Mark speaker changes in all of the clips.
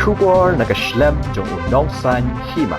Speaker 1: Shubor nakaslem jong unongsan Hima.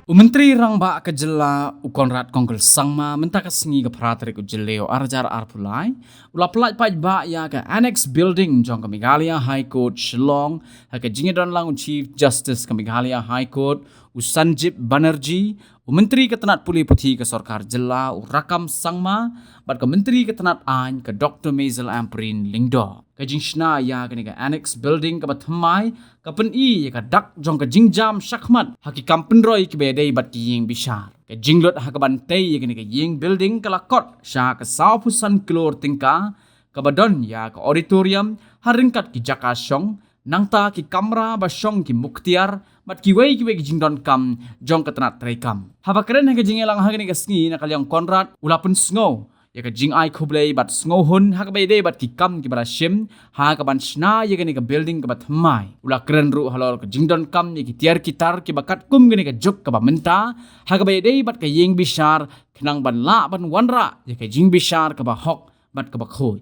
Speaker 2: Menteri Rangba Kajela Conrad Kongkel Sangma mentakas ngi ke pratrik ujeleo arjar Plie ula pelaj Paidbah ya ke Annex building Jong ke Meghalaya High Court Shillong ha ke jingedon lang Chief Justice ke Meghalaya High Court Sanjib Banerjee Menteri Ketenat Puli Putih ke Sarkar Jela Rakam Sangma bat ke Menteri Ketenat Ain ke Dr. Maisel Amprin Lingdo ke jingshna ya ke Annex building ke batmai ke pen ke dak jong ke jingjam shakmat haki kampenroi ke bedai bat ki ying bishar ke jinglot ha ke bantai ke ying building ke lakot sha ke saupusan klor tingka ke badon ya ke auditorium haringkat ki jakashong nangta ki kamera basyong ki muktiar bat ki wei ki jingdon kam jong ke tenat trekam haba keren ha ke jingelang ha ke sngi na kalyang Conrad ulapun sngo ya ke jing ai khoblei bat sngohun ha ke bedai bat ki kam ki bara shim ha ke ban shna ya ke building ke bat mai ula keren ru halol ke jingdon kam ya ki tiar kitar ki bakat kum ke juk ke ba menta ha ke bedai bat ke ying bishar kenang ban la ban wanra ya ke jing bishar ke ba hok bat ke ba khoi.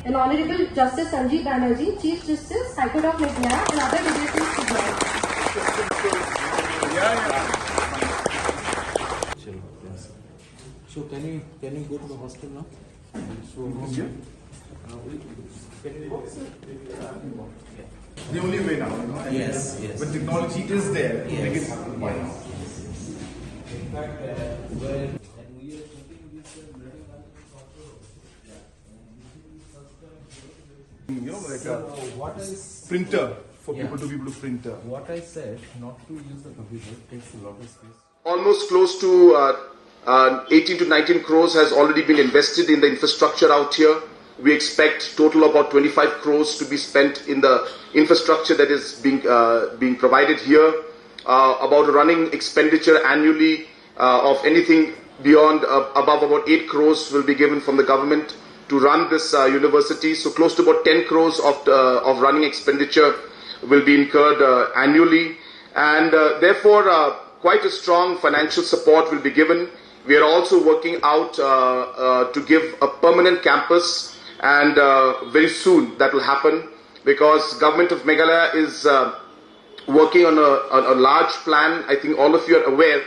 Speaker 3: And Honorable Justice Sanjib Banerjee, Chief Justice, High Court of Meghalaya, and other divisions to join.
Speaker 4: So can you go to the hostel now?
Speaker 5: The only way now,
Speaker 4: Yes.
Speaker 5: When technology is there, make it happen.
Speaker 4: In fact, we are thinking
Speaker 5: Like a
Speaker 4: what is
Speaker 5: printer for
Speaker 4: Yeah.
Speaker 5: people to be able to print.
Speaker 4: what I said, not to use the computer, takes a lot of space.
Speaker 6: Almost close to 18 to 19 crores has already been invested in the infrastructure out here. We expect total about 25 crores to be spent in the infrastructure that is being provided here. About a running expenditure annually of anything beyond above about 8 crores will be given from the government to run this university. So close to about 10 crores of running expenditure will be incurred annually, and therefore quite a strong financial support will be given. We are also working out to give a permanent campus, and very soon that will happen, because government of Meghalaya is working on a large plan. I think all of you are aware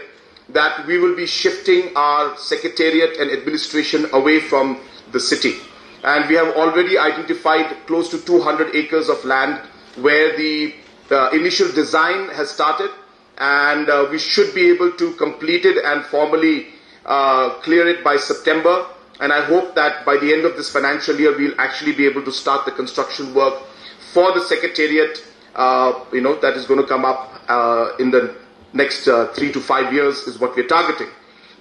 Speaker 6: that we will be shifting our secretariat and administration away from the city, and we have already identified close to 200 acres of land where the initial design has started, and we should be able to complete it and formally clear it by September. And I hope that by the end of this financial year we'll actually be able to start the construction work for the secretariat that is going to come up in the next 3 to 5 years is what we're targeting.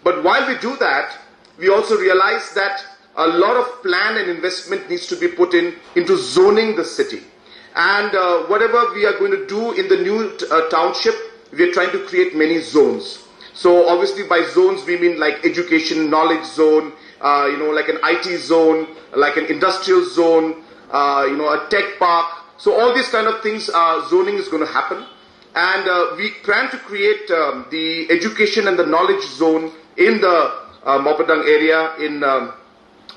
Speaker 6: But while we do that, we also realize that a lot of plan and investment needs to be put into zoning the city. And whatever we are going to do in the new township, we are trying to create many zones. So obviously by zones we mean like education, knowledge zone, like an IT zone, like an industrial zone, a tech park. So all these kind of things, zoning is going to happen. And we plan to create the education and the knowledge zone in the Mopadang area, in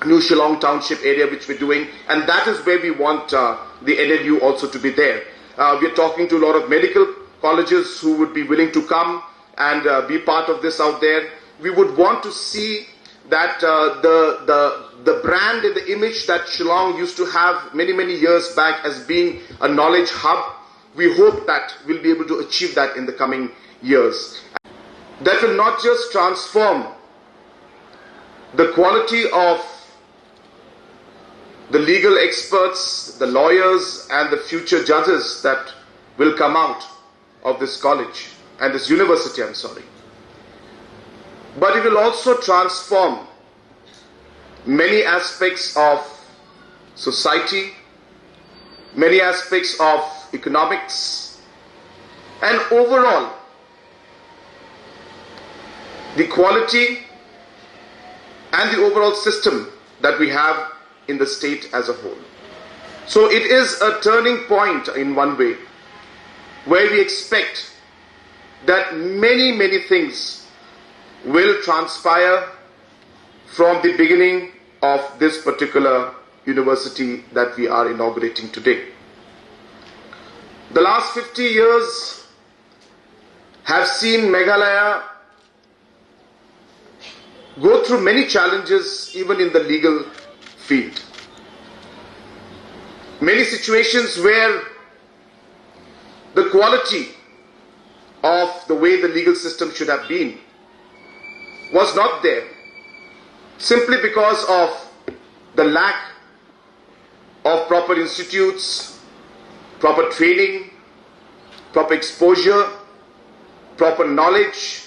Speaker 6: New Shillong Township area, which we're doing. And that is where we want the NLU also to be there. We're talking to a lot of medical colleges who would be willing to come and be part of this out there. We would want to see that the brand and the image that Shillong used to have many years back as being a knowledge hub, we hope that we'll be able to achieve that in the coming years. That will not just transform the quality of the legal experts, the lawyers, and the future judges that will come out of this college and this university, but it will also transform many aspects of society, many aspects of economics, and overall the quality and the overall system that we have in the state as a whole. So it is a turning point in one way, where we expect that many things will transpire from the beginning of this particular university that we are inaugurating today. The last 50 years have seen Meghalaya go through many challenges even in the legal field. Many situations where the quality of the way the legal system should have been was not there, simply because of the lack of proper institutes, proper training, proper exposure, proper knowledge,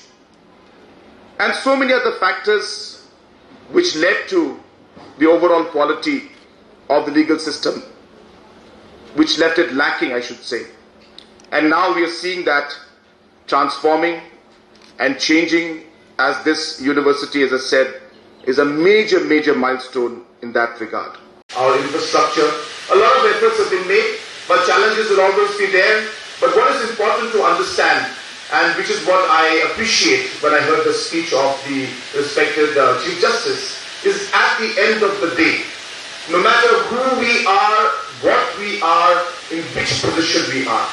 Speaker 6: and so many other factors which led to the overall quality of the legal system, which left it lacking, I should say. And now we are seeing that transforming and changing, as this university, as I said, is a major milestone in that regard. Our infrastructure, a lot of efforts have been made, but challenges will always be there. But what is important to understand, and which is what I appreciate when I heard the speech of the respected Chief Justice, is at the end of the day, no matter who we are, what we are, in which position we are,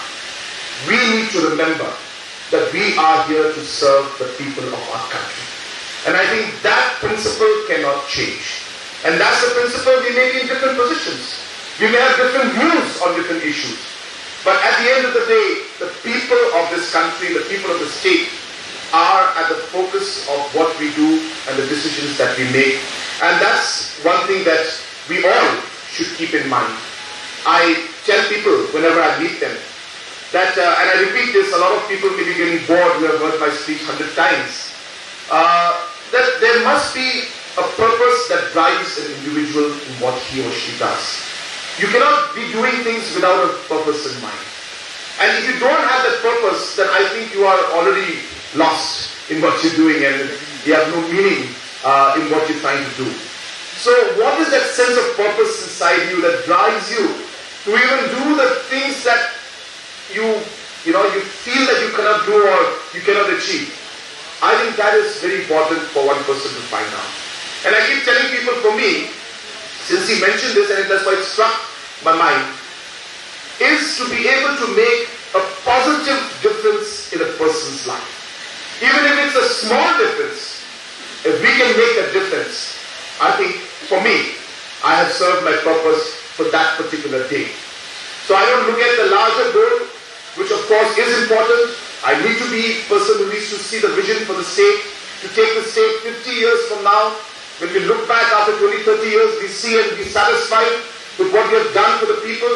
Speaker 6: we need to remember that we are here to serve the people of our country. And I think that principle cannot change. And that's the principle we may be in different positions. We may have different views on different issues. But at the end of the day, the people of this country, the people of the state, are at the focus of what we do and the decisions that we make. And that's one thing that we all should keep in mind. I tell people whenever I meet them that, and I repeat this, a lot of people may be getting bored who have heard my speech 100 times, that there must be a purpose that drives an individual in what he or she does. You cannot be doing things without a purpose in mind. And if you don't have that purpose, then I think you are already lost in what you're doing and you have no meaning in what you're trying to do. So what is that sense of purpose inside you that drives you to even do the things that you feel that you cannot do or you cannot achieve? I think that is very important for one person to find out. And I keep telling people, for me, since he mentioned this, and that's why it struck my mind, is to be able to make a positive difference in a person's life. Even if it's a small difference, if we can make a difference, I think, for me, I have served my purpose for that particular day. So I don't look at the larger goal, which of course is important. I need to be a person who needs to see the vision for the state, to take the state 50 years from now. When we look back after 20, 30 years, we see and be satisfied with what we have done for the people.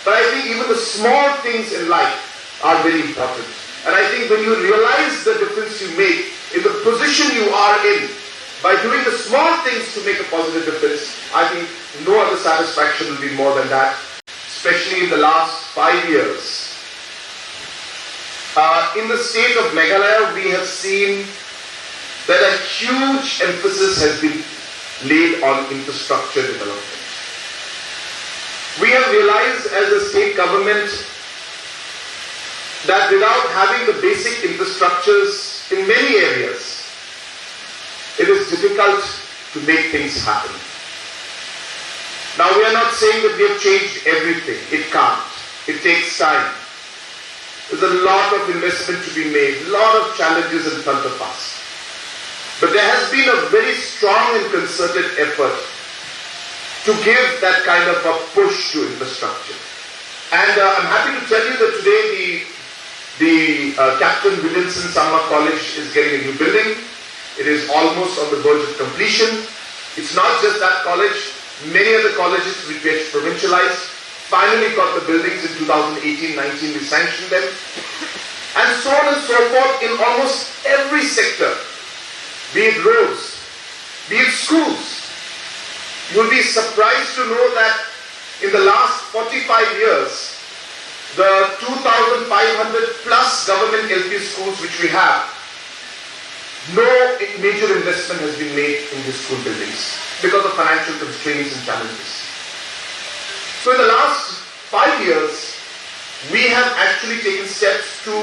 Speaker 6: But I think even the small things in life are very important. And I think when you realize the difference you make in the position you are in, by doing the small things to make a positive difference, I think no other satisfaction will be more than that. Especially in the last 5 years. In the state of Meghalaya, we have seen that a huge emphasis has been laid on infrastructure development. We have realized as a state government that without having the basic infrastructures in many areas, it is difficult to make things happen. Now we are not saying that we have changed everything. It can't. It takes time. There's a lot of investment to be made, a lot of challenges in front of us. But there has been a very strong and concerted effort to give that kind of a push to infrastructure. And I'm happy to tell you that today the Captain Williamson Sangma College is getting a new building. It is almost on the verge of completion. It's not just that college. Many other colleges which we have provincialized finally got the buildings in 2018-19. We sanctioned them. And so on and so forth in almost every sector. Be it roads, be it schools. You will be surprised to know that in the last 45 years, the 2,500 plus government LP schools which we have, no major investment has been made in these school buildings because of financial constraints and challenges. So in the last 5 years, we have actually taken steps to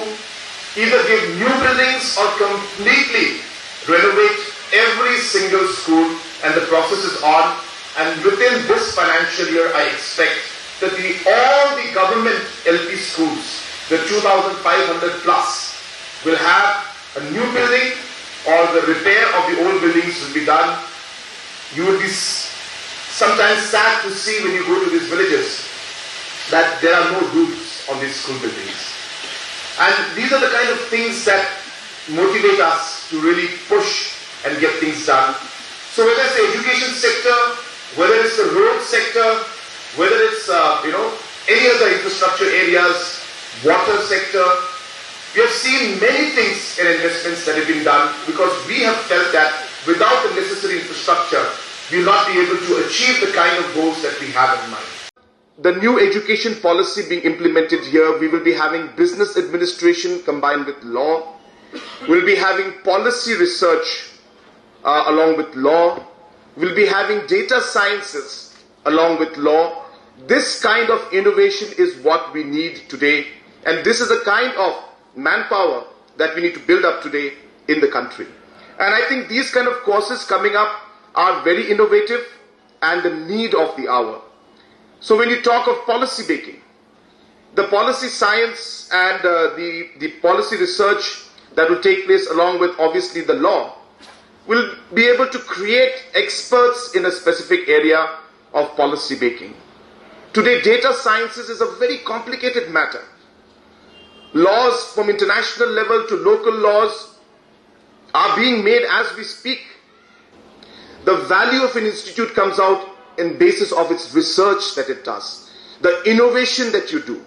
Speaker 6: either give new buildings or completely renovate every single school, and the process is on. And within this financial year, I expect that all the government LP schools, the 2,500 plus, will have a new building or the repair of the old buildings will be done. You will be sometimes sad to see when you go to these villages that there are no roofs on these school buildings. And these are the kind of things that motivate us to really push and get things done. So whether it's the education sector, whether it's the road sector, whether it's any other infrastructure areas, water sector, we have seen many things and investments that have been done because we have felt that without the necessary infrastructure, we will not be able to achieve the kind of goals that we have in mind. The new education policy being implemented here, we will be having business administration combined with law. We'll be having policy research along with law. We'll be having data sciences along with law. This kind of innovation is what we need today, and this is the kind of manpower that we need to build up today in the country. And I think these kind of courses coming up are very innovative and the need of the hour. So when you talk of policy making, the policy science and the policy research that will take place along with obviously the law will be able to create experts in a specific area of policy making. Today, data sciences is a very complicated matter. Laws from international level to local laws are being made as we speak. The value of an institute comes out in basis of its research that it does, the innovation that you do.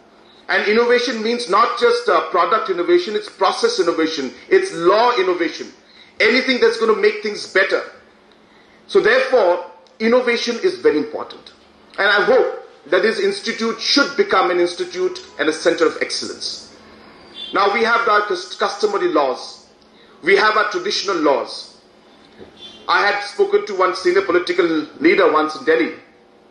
Speaker 6: And innovation means not just product innovation, it's process innovation, it's law innovation, anything that's going to make things better. So therefore, innovation is very important. And I hope that this institute should become an institute and a center of excellence. Now we have our customary laws, we have our traditional laws. I had spoken to one senior political leader once in Delhi,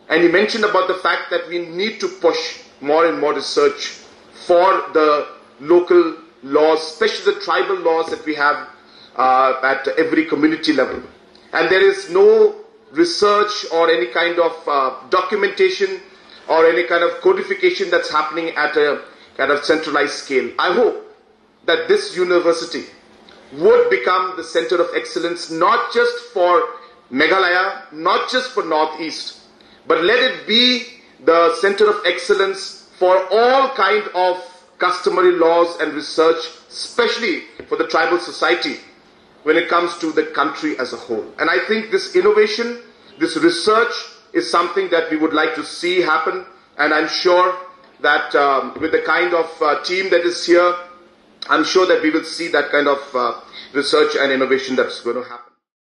Speaker 6: and he mentioned about the fact that we need to push more and more research for the local laws, especially the tribal laws that we have at every community level. And there is no research or any kind of documentation or any kind of codification that's happening at a kind of centralized scale. I hope that this university would become the center of excellence, not just for Meghalaya, not just for Northeast, but let it be the center of excellence for all kind of customary laws and research, especially for the tribal society when it comes to the country as a whole. And I think this innovation, this research is something that we would like to see happen, and I'm sure that with the kind of team that is here, I'm sure that we will see that kind of research and innovation that's going to happen.